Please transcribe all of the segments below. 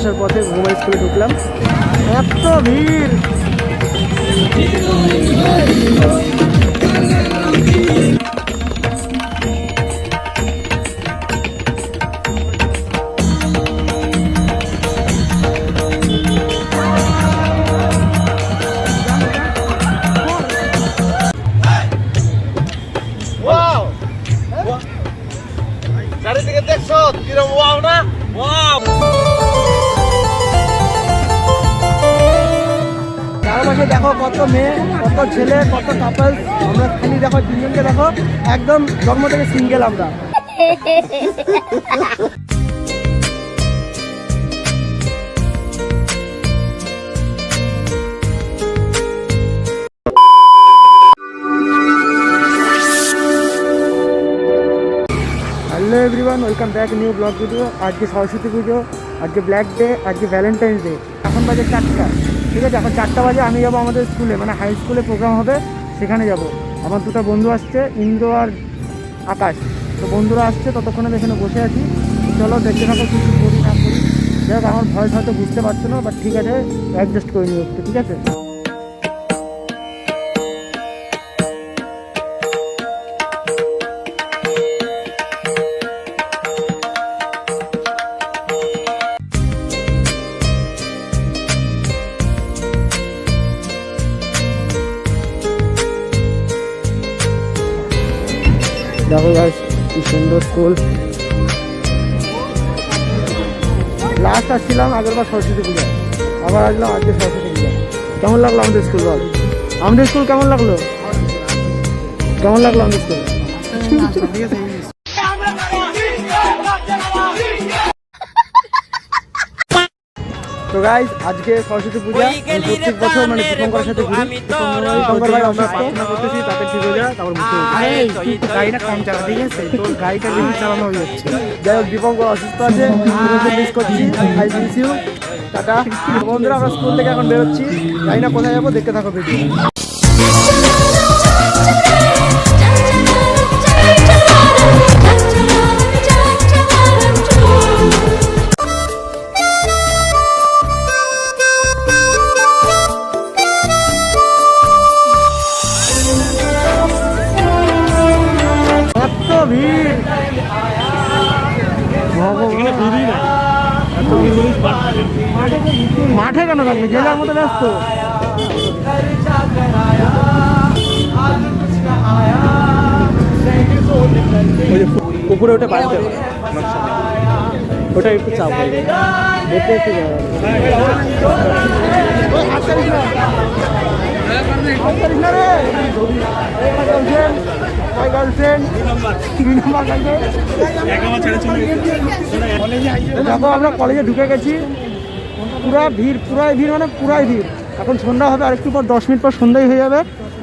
আসার পথে ঘুমাই স্কুলে ঢুকলাম, এত ভিড়। চারিদিকে দেখছো কিরম ওয়াও না? ওয়াও! চারপাশে দেখো কত মেয়ে, কত ছেলে, কত কাপল। আমরা খালি দেখো তিনজনকে দেখো, একদম জন্ম থেকে সিঙ্গেল আমরা। Hello everyone, welcome back new blog video. আজকে সরস্বতী পুজো, আজকে ব্ল্যাক ডে, আজকে ভ্যালেন্টাইন্স ডে। এখন বাজে 4টা, ঠিক আছে? এখন 4টা বাজে আমি যাবো আমাদের স্কুলে, মানে হাই স্কুলে প্রোগ্রাম হবে, সেখানে যাব। আমার দুটো বন্ধু আসছে, ইন্দ্র আর আকাশ। তো বন্ধুরা আসছে, ততক্ষণে আমি এখানে বসে আছি। চলো দেখতে থাকো কিছু করি না করি। যাই আমার ভয়েস হয়তো বুঝতে পারছো না, বাট ঠিক আছে, অ্যাডজাস্ট করে নিও একটু, ঠিক আছে? দেখো গাইস কি সুন্দর স্কুল। লাস্ট আসছিলাম আগেরবার সরস্বতী পূজা, আবার আসলাম আজকে সরস্বতী পূজা। কেমন লাগলো আমাদের স্কুল বল? আমাদের স্কুল কেমন লাগলো? কেমন লাগলো আমাদের স্কুল? তো গাইস আজকে সরস্বতী পূজা, প্রত্যেক বছর মানে দীপঙ্করের সাথে ঘুরি। দীপঙ্কর ভাই অসুস্থ, করতেছি তাতে ঠিক হয়ে যায়, তারপর মুখে গাড়িটা কম চালা, ঠিক আছে? তোর গাড়িটা বেশি চালানো হয়ে যাচ্ছে। যাই হোক, দীপঙ্কর অসুস্থ আছে, মিস করছি। I miss you, tata. বন্ধুরা আমরা স্কুল থেকে এখন বেরোচ্ছি, জানি না কোথায় যাবো, দেখতে থাকো ভিডিও। ভিড় মাঠে কেন থাকবে, জেলার মতো ব্যস্ত। উপরে ওটা বাড়তে হবে, ওটা একটু চাপ হবে, দেখতে একটু দেখো আমরা কলেজে ঢুকে গেছি, পুরা ভিড়, পুরাই ভিড়, মানে পুরাই ভিড়। এখন সন্ধ্যা হবে, আর একটু পর 10 মিনিট পর সন্ধ্যাই হয়ে যাবে।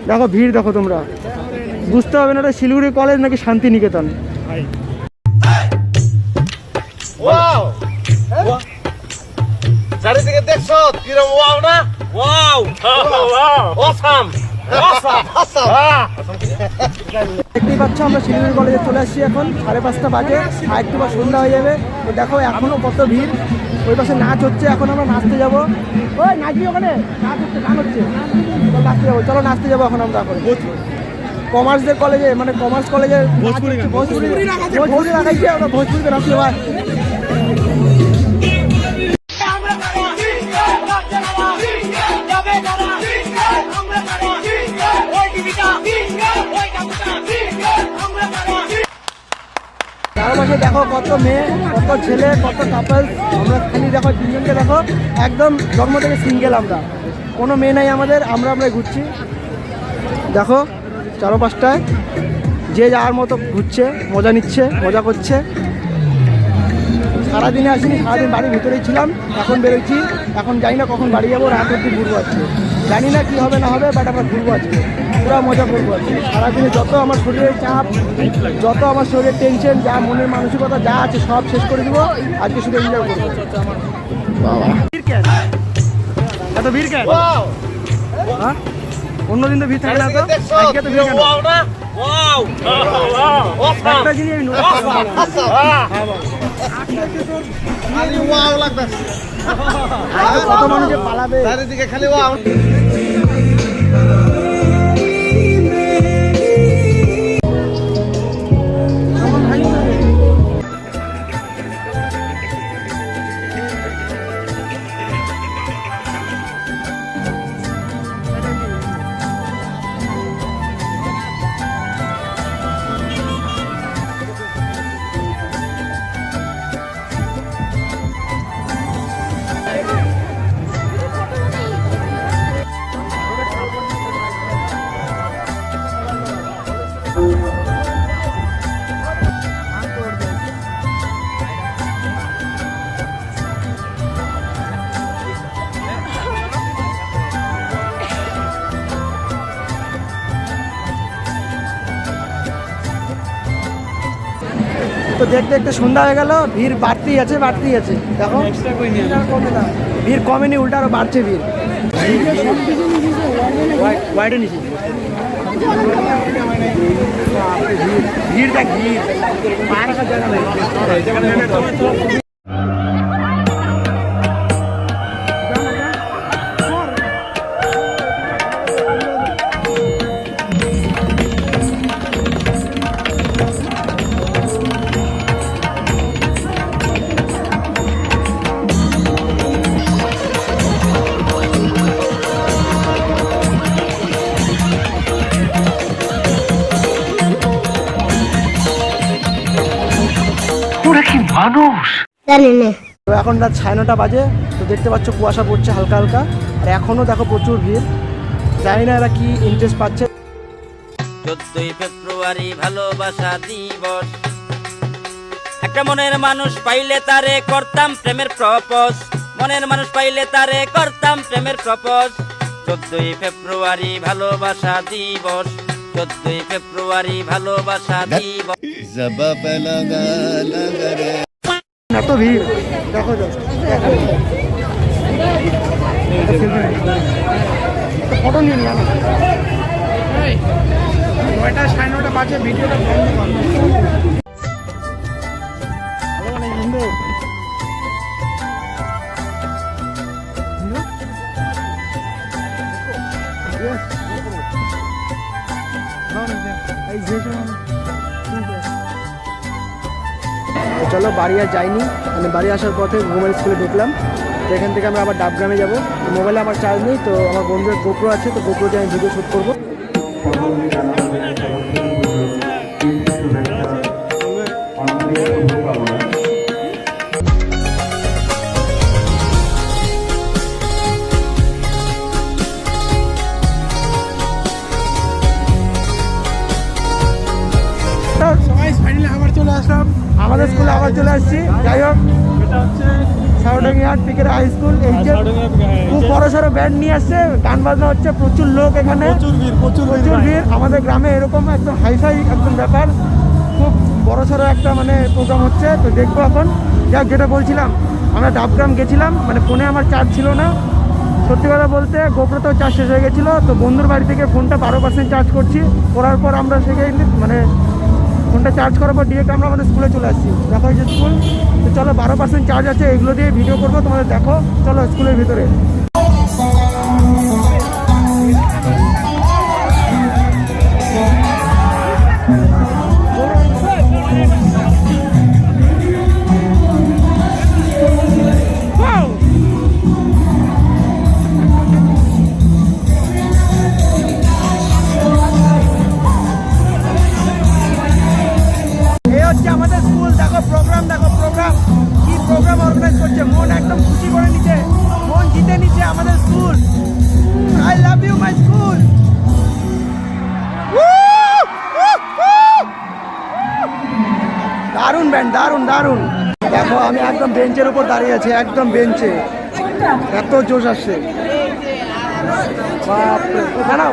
দেখো ভিড় দেখো, তোমরা বুঝতে হবে না এটা শিলিগুড়ি কলেজ নাকি শান্তিনিকেতন। চারিদিকে দেখছো কিরম ওয়াও না? ওয়াও! অসাম! দেখতেই পাচ্ছ আমরা শিলিগুড়ি কলেজে চলে আসছি। এখন 5:30 বাজে, আর একটু পর সন্ধ্যা হয়ে যাবে। তো দেখো এখনো কত ভিড়। ওই পাশে নাচ হচ্ছে, এখন আমরা নাচতে যাবো। ওই নাচবি ওখানে? নাচ হচ্ছে, গান হচ্ছে, নাচতে যাবো। চলো নাচতে যাবো এখন আমরা। এখন কমার্সদের কলেজে, মানে কমার্স কলেজে ভোজপুরি লাগাইছি আমরা, ভোজপুরিতে নাচতে ভাই। চারপাশে দেখো কত মেয়ে, কত ছেলে, কত কাপল। আমরা খালি দেখো তিনজনকে দেখো, একদম জন্ম থেকে সিঙ্গেল আমরা, কোনো মেয়ে নাই আমাদের। আমরা ঘুরছি দেখো চারপাশটায়, যে যার মতো ঘুরছে, মজা নিচ্ছে, মজা করছে। সারাদিনে আসিনি, সারাদিন বাড়ির ভিতরেই ছিলাম। এখন বেরোচ্ছি, এখন জানি না কখন বাড়ি যাবো, রাত অব্দি ঘুরবো আজকে। জানি না কি হবে না হবে, বাট আমরা ঘুরবো আজকে, পুরো মজা করবো আজকে। সারাদিনে যত আমার শরীরের চাপ, যত আমার শরীরের টেনশন, যা মনের মানসিকতা যা আছে সব শেষ করে দেবো আজকে, শুধু এনজয় করবো। বাবা এত ভিড় কেন? অন্যদিন তো ভিড় থাকে না, তো আজকে তো ভিড় কেন? Wow! Wow! একটা Awesome! জিনিস আমি নোটিস করলাম। হ্যাঁ বল। খালি ওয়াও লাগতেছে কত মানুষ যে পালাবে। চারিদিকে খালি ওয়াও তো দেখতে দেখতে সন্ধ্যা হয়ে গেল, ভিড় বাড়তেই আছে দেখো ভিড় কমেনি, উল্টা আরো বাড়ছে ভিড়। ওয়াইডে নিচে ভিড় দেখ, ভিড় পা রাখার জায়গা নেই। তো এখন রাত 9:30 বাজে। তো দেখতে পাচ্ছ কুয়াশা পড়ছে হালকা হালকা, আর এখনো দেখো প্রচুর ভিড়। জানি না এরা কি ইন্টারেস্ট পাচ্ছে। 14ই ফেব্রুয়ারি ভালোবাসা দিবস, একটা মনের মানুষ পাইলে তারে করতাম প্রেমের প্রপোজ, মনের মানুষ পাইলে তারে করতাম প্রেমের প্রপোজ। 14ই ফেব্রুয়ারি ভালোবাসা দিবস, 14ই ফেব্রুয়ারি ভালোবাসা দিবস। এত ভিড় দেখো, ফটো নিয়ে নিয়ে 9টা 9:30 বাজে, ভিডিওটা বন্ধ কর। চলো বাড়ি আর যাইনি, মানে বাড়ি আসার পথে ঘুমের স্কুলে ঢুকলাম। তো এখান থেকে আমরা আবার ডাবগ্রামে যাবো। তো মোবাইলে আমার চার্জ নেই, তো আমার বন্ধুর গোপ্রো আছে, তো গোপ্রোতে আমি ভিডিও শ্যুট করবো। আমাদের স্কুলে আবার চলে আসছি। যাই হোক, সাউডাঙ্গিহাট পিকের হাই স্কুল, এই যে খুব বড় সড়ো ব্যান্ড নিয়ে আসছে, গান বাজনা হচ্ছে, প্রচুর লোক এখানে, প্রচুর ভিড়। আমাদের গ্রামে এরকম একদম হাইফাই একদম ব্যাপার, খুব বড় সড়ো একটা মানে প্রোগ্রাম হচ্ছে। তো দেখবো এখন। যাক, যেটা বলছিলাম, আমরা ডাবগ্রাম গেছিলাম, মানে ফোনে আমার চার্জ ছিল না। সত্যি কথা বলতে গোপ্রোতেও চার্জ শেষ হয়ে গেছিলো। তো বন্ধুর বাড়ি থেকে ফোনটা 12% চার্জ করছি, করার পর আমরা সেখানে মানে ফোনটা চার্জ করার পর ডিরেক্ট আমরা আমাদের স্কুলে চলে আসছি। দেখো এই যে স্কুল। তো চলো, 12% চার্জ আছে, এগুলো দিয়ে ভিডিও করবো তোমাদের। দেখো চলো স্কুলের ভিতরে। আমাদের স্কুল দেখো, প্রোগ্রাম দেখো, প্রোগ্রাম কি প্রোগ্রাম অর্গানাইজ করছে। মন একদম খুশি করে নিচ্ছে, মন জিতে নিচ্ছে আমাদের school. I love you my school. দারুণ ব্যান্ড, দারুণ দারুণ। দেখো আমি একদম বেঞ্চের উপর দাঁড়িয়ে আছি, একদম বেঞ্চে, এত জোশ আসছে। বাপরে, দাঁড়াও।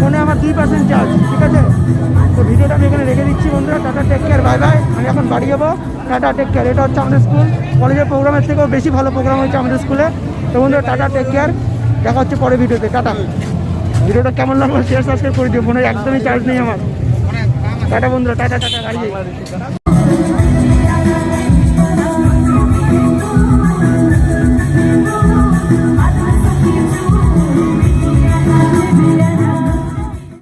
ফোনে আমার 2% চার্জ, ঠিক আছে? তো ভিডিওটা আমি এখানে রেখে দিচ্ছি বন্ধুরা। Tata, take care, bye bye. আমি এখন বাড়ি যাবো। Tata, take care. এটা হচ্ছে আমাদের স্কুল। কলেজের প্রোগ্রামের থেকেও বেশি ভালো প্রোগ্রাম হয়েছে আমাদের স্কুলে। তো বন্ধুরা টাটা, টেক কেয়ার। দেখা হচ্ছে পরে ভিডিওতে। টাটা। ভিডিওটা কেমন লাগলো শেয়ার সাবস্ক্রাইব করে দিও। ফোনে একদমই চার্জ নেই আমার। টাটা বন্ধুরা, টাটা টাটা, গাড়ি যাই।